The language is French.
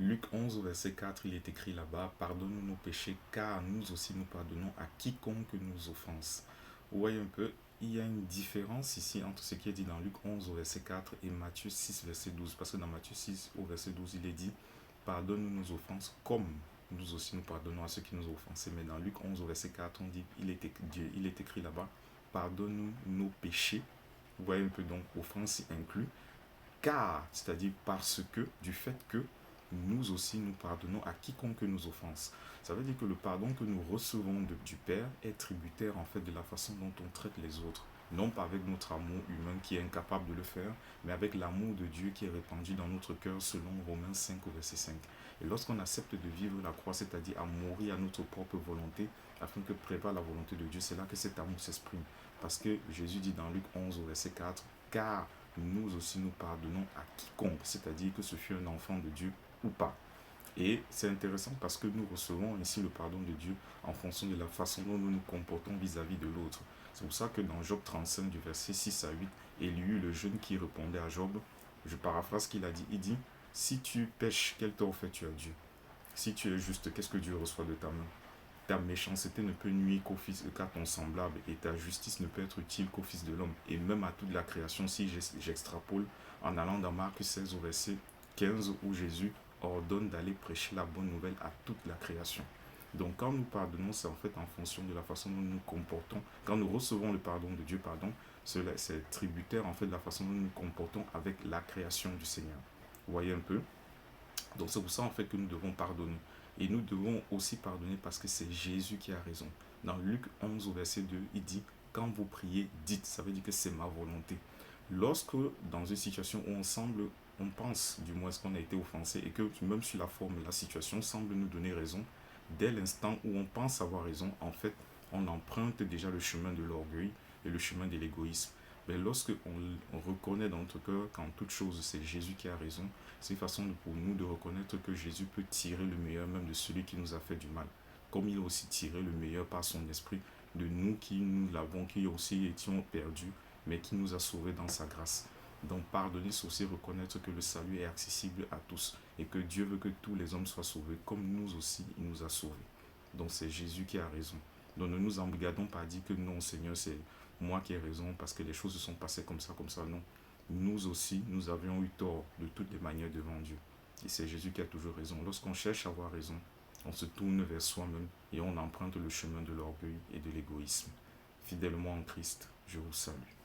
Luc 11, verset 4, il est écrit là-bas, pardonne-nous nos péchés, car nous aussi nous pardonnons à quiconque nous offense. Vous voyez un peu, il y a une différence ici entre ce qui est dit dans Luc 11 au verset 4 et Matthieu 6 verset 12. Parce que dans Matthieu 6 au verset 12, il est dit, pardonne-nous nos offenses comme nous aussi nous pardonnons à ceux qui nous ont offensés. Mais dans Luc 11 au verset 4, on dit, il est écrit là-bas, pardonne-nous nos péchés. Vous voyez un peu, donc offense inclus, car, c'est-à-dire parce que, du fait que nous aussi nous pardonnons à quiconque nous offense. Ça veut dire que le pardon que nous recevons du Père est tributaire en fait de la façon dont on traite les autres. Non pas avec notre amour humain qui est incapable de le faire, mais avec l'amour de Dieu qui est répandu dans notre cœur selon Romains 5 au verset 5. Et lorsqu'on accepte de vivre la croix, c'est-à-dire à mourir à notre propre volonté, afin que prépare la volonté de Dieu, c'est là que cet amour s'exprime. Parce que Jésus dit dans Luc 11 au verset 4, car nous aussi nous pardonnons à quiconque, c'est-à-dire que ce fut un enfant de Dieu ou pas. Et c'est intéressant parce que nous recevons ainsi le pardon de Dieu en fonction de la façon dont nous nous comportons vis-à-vis de l'autre. C'est pour ça que dans Job 35, du verset 6 à 8, Élihu, le jeune qui répondait à Job, je paraphrase ce qu'il a dit, il dit, si tu pèches, quel tort fais-tu à Dieu? Si tu es juste, qu'est-ce que Dieu reçoit de ta main? Ta méchanceté ne peut nuire qu'à ton semblable et ta justice ne peut être utile qu'au Fils de l'homme et même à toute la création si j'extrapole en allant dans Marc 16 au verset 15 où Jésus ordonne d'aller prêcher la bonne nouvelle à toute la création. Donc quand nous pardonnons, c'est en fait en fonction de la façon dont nous nous comportons. Quand nous recevons le pardon de Dieu, c'est tributaire en fait de la façon dont nous nous comportons avec la création du Seigneur. Vous voyez un peu? Donc c'est pour ça en fait que nous devons pardonner. Et nous devons aussi pardonner parce que c'est Jésus qui a raison. Dans Luc 11 au verset 2, il dit, quand vous priez, dites, ça veut dire que c'est ma volonté. Lorsque dans une situation où on pense du moins qu'on a été offensé et que même sur la forme, la situation semble nous donner raison, dès l'instant où on pense avoir raison, en fait, on emprunte déjà le chemin de l'orgueil et le chemin de l'égoïsme. Mais lorsque on reconnaît dans notre cœur qu'en toute chose c'est Jésus qui a raison, c'est une façon pour nous de reconnaître que Jésus peut tirer le meilleur même de celui qui nous a fait du mal. Comme il a aussi tiré le meilleur par son esprit de nous qui nous l'avons, qui aussi étions perdus, mais qui nous a sauvés dans sa grâce. Donc pardonner, c'est aussi reconnaître que le salut est accessible à tous et que Dieu veut que tous les hommes soient sauvés, comme nous aussi, il nous a sauvés. Donc c'est Jésus qui a raison. Donc ne nous embrigadons pas à dire que non, Seigneur, c'est moi qui ai raison parce que les choses se sont passées comme ça, non. Nous aussi, nous avions eu tort de toutes les manières devant Dieu. Et c'est Jésus qui a toujours raison. Lorsqu'on cherche à avoir raison, on se tourne vers soi-même et on emprunte le chemin de l'orgueil et de l'égoïsme. Fidèlement en Christ, je vous salue.